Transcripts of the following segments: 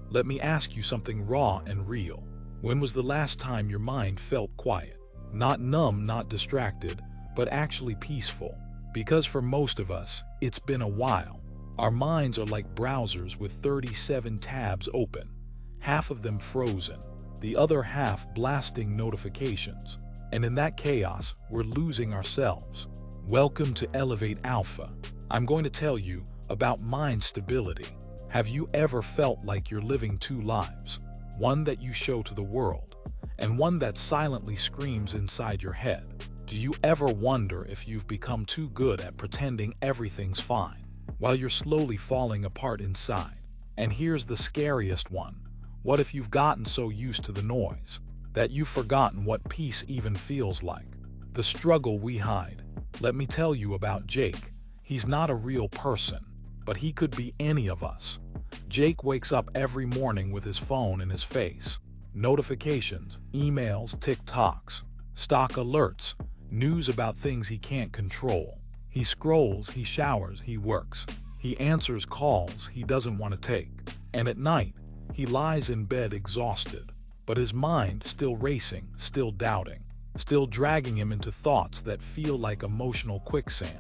Let me ask you something raw and real. When was the last time your mind felt quiet? Not numb, not distracted, but actually peaceful. Because for most of us, it's been a while. Our minds are like browsers with 37 tabs open, half of them frozen, the other half blasting notifications. And in that chaos, we're losing ourselves. Welcome to Elevate Alpha. I'm going to tell you about mind stability. Have you ever felt like you're living two lives? One that you show to the world, and one that silently screams inside your head. Do you ever wonder if you've become too good at pretending everything's fine, while you're slowly falling apart inside? And here's the scariest one. What if you've gotten so used to the noise, that you've forgotten what peace even feels like? The struggle we hide. Let me tell you about Jake. He's not a real person, but he could be any of us. Jake wakes up every morning with his phone in his face. Notifications, emails, TikToks, stock alerts, news about things he can't control. He scrolls, he showers, he works. He answers calls he doesn't want to take. And at night, he lies in bed exhausted, but his mind still racing, still doubting, still dragging him into thoughts that feel like emotional quicksand.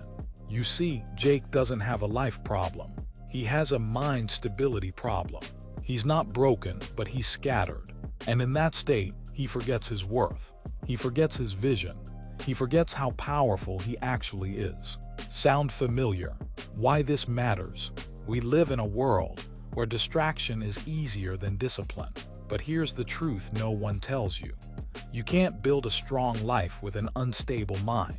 You see, Jake doesn't have a life problem. He has a mind stability problem. He's not broken, but he's scattered. And in that state, he forgets his worth. He forgets his vision. He forgets how powerful he actually is. Sound familiar? Why this matters? We live in a world where distraction is easier than discipline. But here's the truth no one tells you. You can't build a strong life with an unstable mind.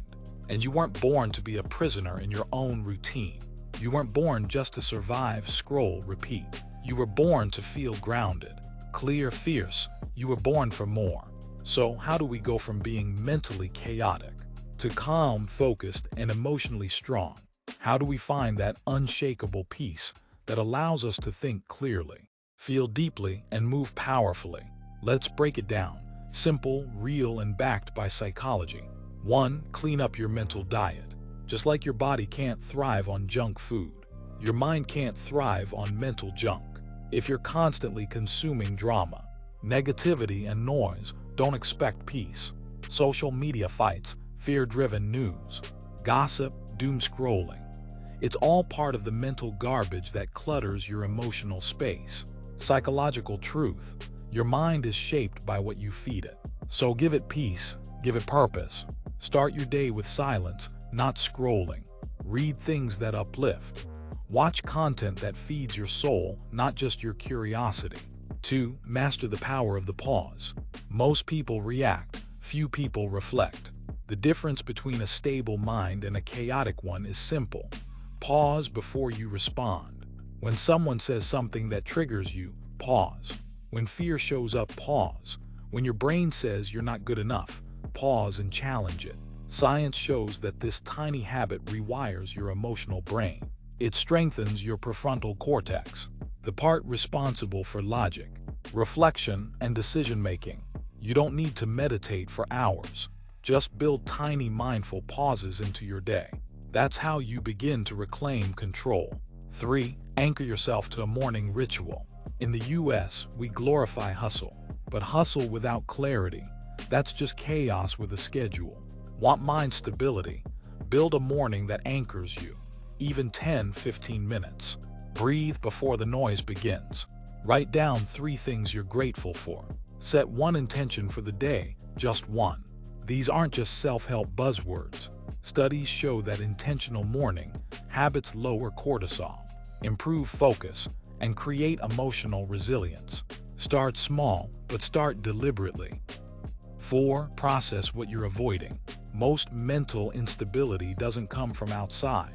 And you weren't born to be a prisoner in your own routine. You weren't born just to survive, scroll, repeat. You were born to feel grounded, clear, fierce. You were born for more. So how do we go from being mentally chaotic to calm, focused, and emotionally strong? How do we find that unshakable peace that allows us to think clearly, feel deeply, and move powerfully? Let's break it down. Simple, real, and backed by psychology. 1. Clean up your mental diet. Just like your body can't thrive on junk food, your mind can't thrive on mental junk. If you're constantly consuming drama, negativity, and noise, don't expect peace. Social media fights, fear-driven news, gossip, doom scrolling. It's all part of the mental garbage that clutters your emotional space. Psychological truth. Your mind is shaped by what you feed it. So give it peace, give it purpose. Start your day with silence, not scrolling. Read things that uplift. Watch content that feeds your soul, not just your curiosity. 2. Master the power of the pause. Most people react, few people reflect. The difference between a stable mind and a chaotic one is simple. Pause before you respond. When someone says something that triggers you, pause. When fear shows up, pause. When your brain says you're not good enough, pause and challenge it. Science shows that this tiny habit rewires your emotional brain. It strengthens your prefrontal cortex, the part responsible for logic, reflection, and decision-making. You don't need to meditate for hours. Just build tiny mindful pauses into your day. That's how you begin to reclaim control. 3. Anchor yourself to a morning ritual. In the US, we glorify hustle, but hustle without clarity, that's just chaos with a schedule. Want mind stability? Build a morning that anchors you, even 10-15 minutes. Breathe before the noise begins. Write down 3 things you're grateful for. Set one intention for the day, just one. These aren't just self-help buzzwords. Studies show that intentional morning habits lower cortisol, improve focus, and create emotional resilience. Start small, but start deliberately. 4. Process what you're avoiding. Most mental instability doesn't come from outside.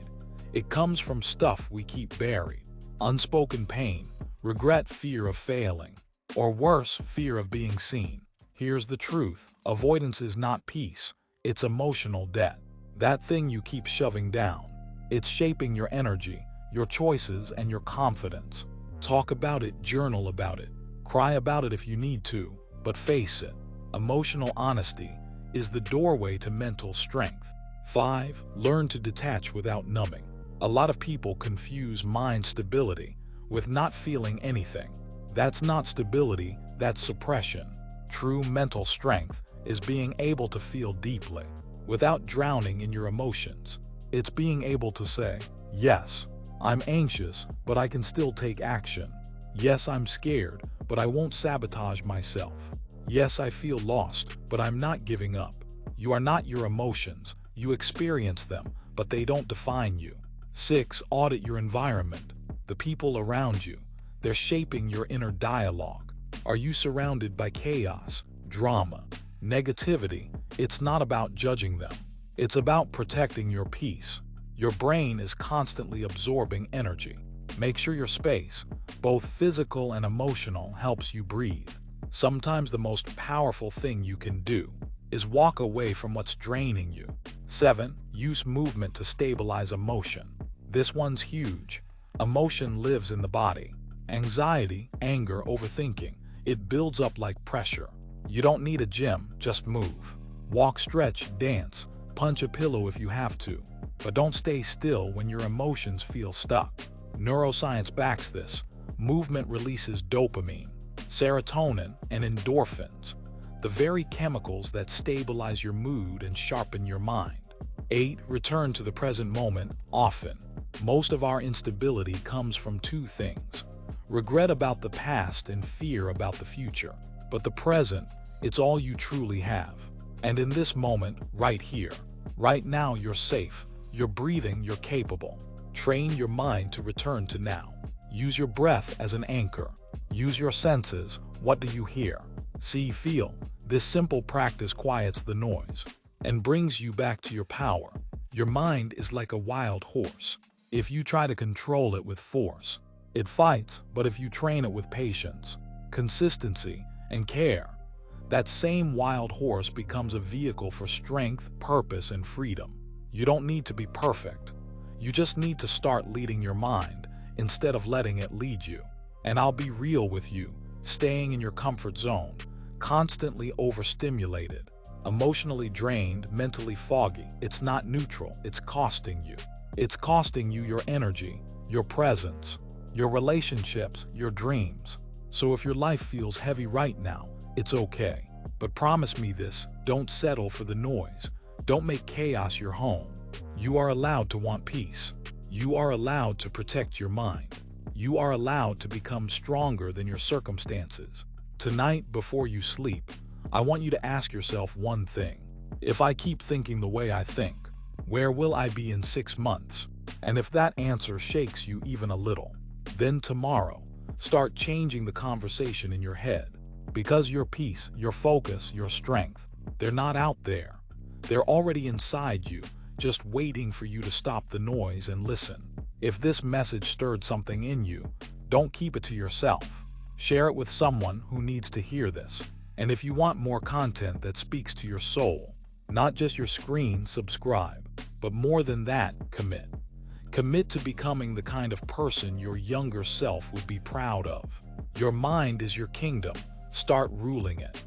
It comes from stuff we keep buried. Unspoken pain, regret, fear of failing, or worse, fear of being seen. Here's the truth. Avoidance is not peace. It's emotional debt. That thing you keep shoving down. It's shaping your energy, your choices, and your confidence. Talk about it, journal about it, cry about it if you need to, but face it. Emotional honesty is the doorway to mental strength. 5. Learn to detach without numbing. A lot of people confuse mind stability with not feeling anything. That's not stability, that's suppression. True mental strength is being able to feel deeply without drowning in your emotions. It's being able to say, yes, I'm anxious, but I can still take action. Yes, I'm scared, but I won't sabotage myself. Yes, I feel lost, but I'm not giving up. You are not your emotions. You experience them, but they don't define you. 6. Audit your environment. The people around you. They're shaping your inner dialogue. Are you surrounded by chaos, drama, negativity? It's not about judging them. It's about protecting your peace. Your brain is constantly absorbing energy. Make sure your space, both physical and emotional, helps you breathe. Sometimes the most powerful thing you can do is walk away from what's draining you. 7. Use movement to stabilize emotion. This one's huge. Emotion lives in the body. Anxiety, anger, overthinking. It builds up like pressure. You don't need a gym, just move. Walk, stretch, dance, punch a pillow if you have to. But don't stay still when your emotions feel stuck. Neuroscience backs this. Movement releases dopamine, serotonin, and endorphins, the very chemicals that stabilize your mood and sharpen your mind. 8. Return to the present moment often. Most of our instability comes from two things: regret about the past and fear about the future. But the present, it's all you truly have. And in this moment, right here, right now, you're safe, you're breathing, you're capable. Train your mind to return to now. Use your breath as an anchor. Use your senses. What do you hear? See, feel. This simple practice quiets the noise and brings you back to your power. Your mind is like a wild horse. If you try to control it with force, it fights, but if you train it with patience, consistency, and care, that same wild horse becomes a vehicle for strength, purpose, and freedom. You don't need to be perfect. You just need to start leading your mind instead of letting it lead you. And I'll be real with you, staying in your comfort zone, constantly overstimulated, emotionally drained, mentally foggy, it's not neutral, it's costing you. It's costing you your energy, your presence, your relationships, your dreams. So if your life feels heavy right now, it's okay. But promise me this, don't settle for the noise. Don't make chaos your home. You are allowed to want peace. You are allowed to protect your mind. You are allowed to become stronger than your circumstances. Tonight, before you sleep, I want you to ask yourself one thing. If I keep thinking the way I think, where will I be in 6 months? And if that answer shakes you even a little, then tomorrow, start changing the conversation in your head. Because your peace, your focus, your strength, they're not out there. They're already inside you, just waiting for you to stop the noise and listen. If this message stirred something in you, don't keep it to yourself. Share it with someone who needs to hear this. And if you want more content that speaks to your soul, not just your screen, subscribe. But more than that, commit. Commit to becoming the kind of person your younger self would be proud of. Your mind is your kingdom. Start ruling it.